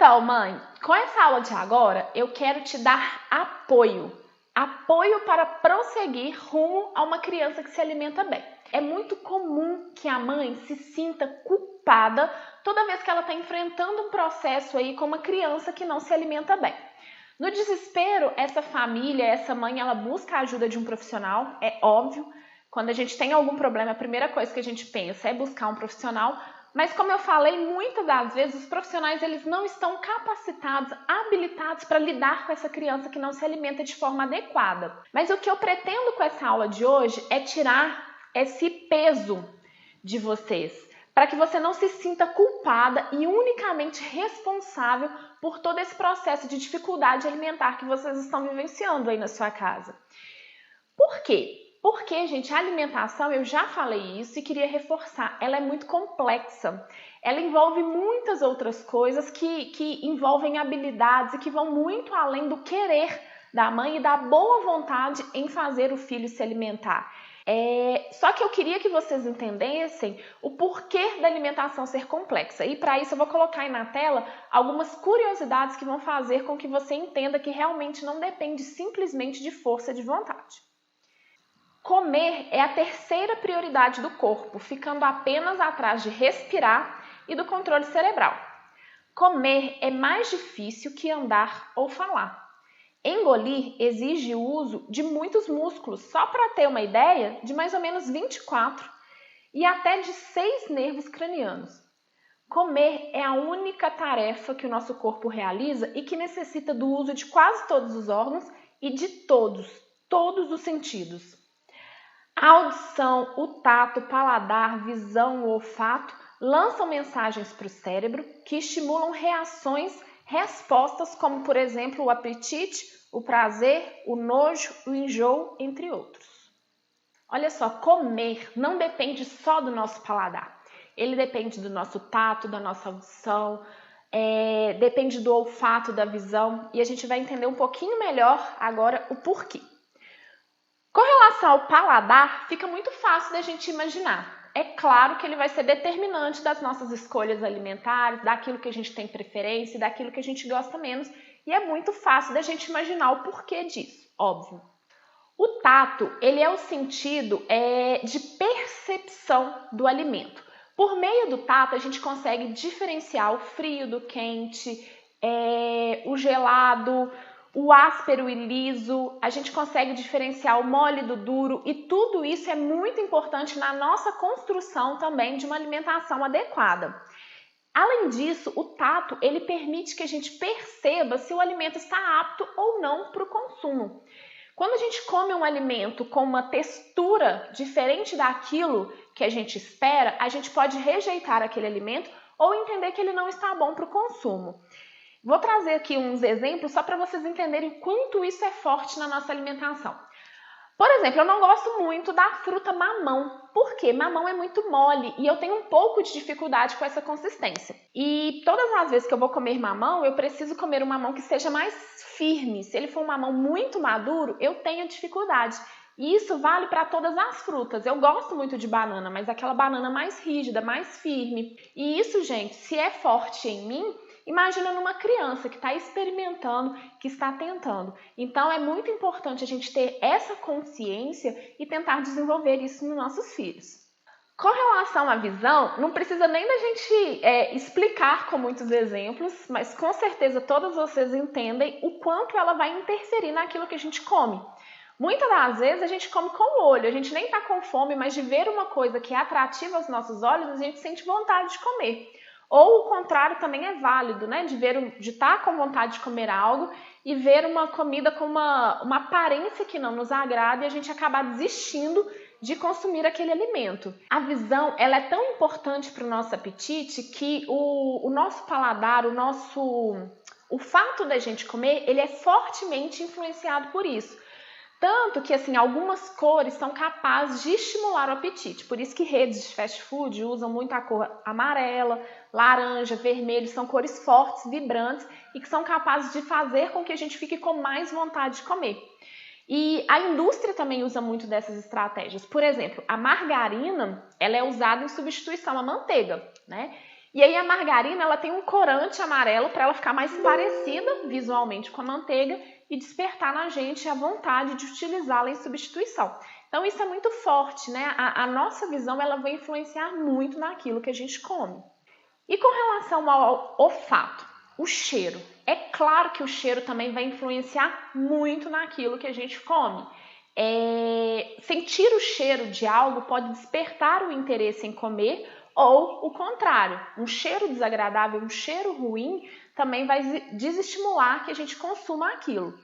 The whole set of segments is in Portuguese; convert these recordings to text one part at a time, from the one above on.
Então, mãe, com essa aula de agora, eu quero te dar apoio. Apoio para prosseguir rumo a uma criança que se alimenta bem. É muito comum que a mãe se sinta culpada toda vez que ela está enfrentando um processo aí com uma criança que não se alimenta bem. No desespero, essa família, essa mãe, ela busca a ajuda de um profissional, é óbvio. Quando a gente tem algum problema, a primeira coisa que a gente pensa é buscar um profissional. Mas como eu falei, muitas das vezes os profissionais eles não estão capacitados, habilitados para lidar com essa criança que não se alimenta de forma adequada. Mas o que eu pretendo com essa aula de hoje é tirar esse peso de vocês, para que você não se sinta culpada e unicamente responsável por todo esse processo de dificuldade alimentar que vocês estão vivenciando aí na sua casa. Por quê? Porque, gente, a alimentação, eu já falei isso e queria reforçar, ela é muito complexa. Ela envolve muitas outras coisas que envolvem habilidades e que vão muito além do querer da mãe e da boa vontade em fazer o filho se alimentar. Só que eu queria que vocês entendessem o porquê da alimentação ser complexa. E para isso eu vou colocar aí na tela algumas curiosidades que vão fazer com que você entenda que realmente não depende simplesmente de força de vontade. Comer é a terceira prioridade do corpo, ficando apenas atrás de respirar e do controle cerebral. Comer é mais difícil que andar ou falar. Engolir exige o uso de muitos músculos, só para ter uma ideia, de mais ou menos 24 e até de 6 nervos cranianos. Comer é a única tarefa que o nosso corpo realiza e que necessita do uso de quase todos os órgãos e de todos os sentidos. A audição, o tato, o paladar, visão, o olfato lançam mensagens para o cérebro que estimulam respostas como, por exemplo, o apetite, o prazer, o nojo, o enjoo, entre outros. Olha só, comer não depende só do nosso paladar. Ele depende do nosso tato, da nossa audição, depende do olfato, da visão, e a gente vai entender um pouquinho melhor agora o porquê. Com relação ao paladar, fica muito fácil da gente imaginar. É claro que ele vai ser determinante das nossas escolhas alimentares, daquilo que a gente tem preferência, daquilo que a gente gosta menos, e é muito fácil da gente imaginar o porquê disso, óbvio. O tato, ele é o sentido de percepção do alimento. Por meio do tato, a gente consegue diferenciar o frio do quente, o gelado, o áspero e liso, a gente consegue diferenciar o mole do duro e tudo isso é muito importante na nossa construção também de uma alimentação adequada. Além disso, o tato ele permite que a gente perceba se o alimento está apto ou não para o consumo. Quando a gente come um alimento com uma textura diferente daquilo que a gente espera, a gente pode rejeitar aquele alimento ou entender que ele não está bom para o consumo. Vou trazer aqui uns exemplos só para vocês entenderem quanto isso é forte na nossa alimentação. Por exemplo, eu não gosto muito da fruta mamão. Por quê? Mamão é muito mole e eu tenho um pouco de dificuldade com essa consistência. E todas as vezes que eu vou comer mamão, eu preciso comer um mamão que seja mais firme. Se ele for um mamão muito maduro, eu tenho dificuldade. E isso vale para todas as frutas. Eu gosto muito de banana, mas aquela banana mais rígida, mais firme. E isso, gente, se é forte em mim, imagina numa criança que está experimentando, que está tentando. Então, é muito importante a gente ter essa consciência e tentar desenvolver isso nos nossos filhos. Com relação à visão, não precisa nem da gente explicar com muitos exemplos, mas com certeza todos vocês entendem o quanto ela vai interferir naquilo que a gente come. Muitas das vezes a gente come com o olho, a gente nem está com fome, mas de ver uma coisa que é atrativa aos nossos olhos, a gente sente vontade de comer. Ou o contrário também é válido, né? De estar com vontade de comer algo e ver uma comida com uma aparência que não nos agrada e a gente acabar desistindo de consumir aquele alimento. A visão ela é tão importante para o nosso apetite que o nosso paladar, o fato da gente comer, ele é fortemente influenciado por isso. Tanto que, assim, algumas cores são capazes de estimular o apetite. Por isso que redes de fast food usam muito a cor amarela, laranja, vermelho. São cores fortes, vibrantes e que são capazes de fazer com que a gente fique com mais vontade de comer. E a indústria também usa muito dessas estratégias. Por exemplo, a margarina ela é usada em substituição à manteiga, né? E aí a margarina, ela tem um corante amarelo para ela ficar mais parecida visualmente com a manteiga e despertar na gente a vontade de utilizá-la em substituição. Então isso é muito forte, né? A nossa visão, ela vai influenciar muito naquilo que a gente come. E com relação ao olfato, o cheiro. É claro que o cheiro também vai influenciar muito naquilo que a gente come. Sentir o cheiro de algo pode despertar o interesse em comer, ou o contrário, um cheiro desagradável, um cheiro ruim, também vai desestimular que a gente consuma aquilo.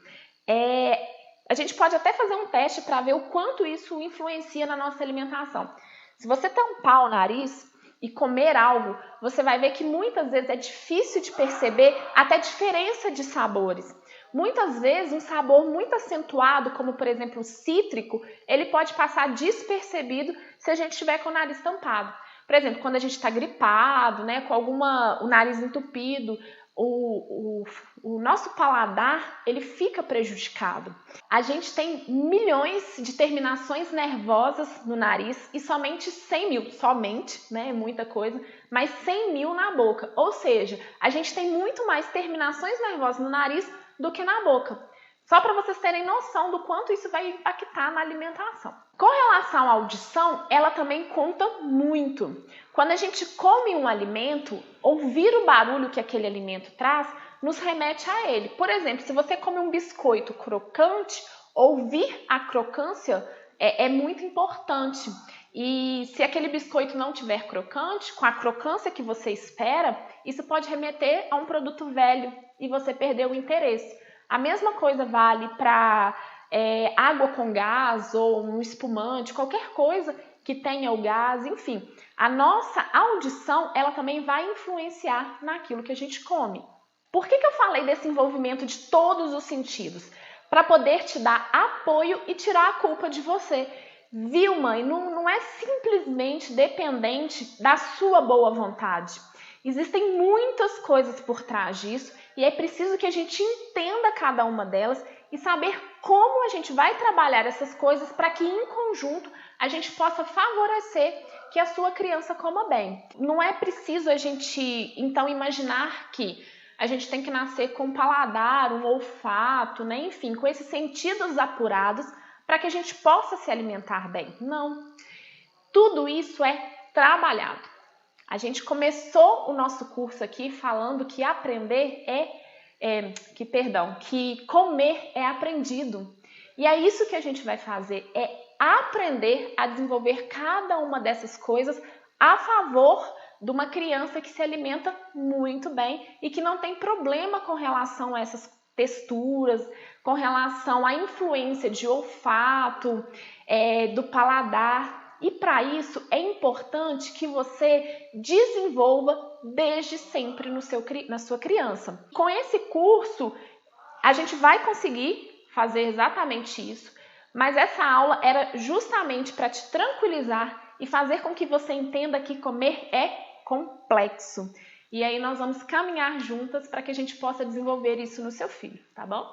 A gente pode até fazer um teste para ver o quanto isso influencia na nossa alimentação. Se você tampar o nariz e comer algo, você vai ver que muitas vezes é difícil de perceber até diferença de sabores. Muitas vezes um sabor muito acentuado, como por exemplo o cítrico, ele pode passar despercebido se a gente estiver com o nariz tampado. Por exemplo, quando a gente está gripado, né, com o nariz entupido, o nosso paladar ele fica prejudicado. A gente tem milhões de terminações nervosas no nariz e somente 100 mil, né, é muita coisa, mas 100 mil na boca. Ou seja, a gente tem muito mais terminações nervosas no nariz do que na boca. Só para vocês terem noção do quanto isso vai impactar na alimentação. Com relação à audição, ela também conta muito. Quando a gente come um alimento, ouvir o barulho que aquele alimento traz nos remete a ele. Por exemplo, se você come um biscoito crocante, ouvir a crocância é muito importante. E se aquele biscoito não tiver crocante, com a crocância que você espera, isso pode remeter a um produto velho e você perder o interesse. A mesma coisa vale para água com gás ou um espumante, qualquer coisa que tenha o gás, enfim. A nossa audição, ela também vai influenciar naquilo que a gente come. Por que eu falei desse envolvimento de todos os sentidos? Para poder te dar apoio e tirar a culpa de você. Viu, mãe? Não é simplesmente dependente da sua boa vontade. Existem muitas coisas por trás disso e é preciso que a gente entenda cada uma delas e saber como a gente vai trabalhar essas coisas para que em conjunto a gente possa favorecer que a sua criança coma bem. Não é preciso a gente então imaginar que a gente tem que nascer com um paladar, um olfato, né? Enfim, com esses sentidos apurados para que a gente possa se alimentar bem. Não. Tudo isso é trabalhado. A gente começou o nosso curso aqui falando que aprender que comer é aprendido. E é isso que a gente vai fazer, é aprender a desenvolver cada uma dessas coisas a favor de uma criança que se alimenta muito bem e que não tem problema com relação a essas texturas, com relação à influência de olfato, do paladar. E para isso é importante que você desenvolva desde sempre na sua criança. Com esse curso, a gente vai conseguir fazer exatamente isso, mas essa aula era justamente para te tranquilizar e fazer com que você entenda que comer é complexo. E aí nós vamos caminhar juntas para que a gente possa desenvolver isso no seu filho, tá bom?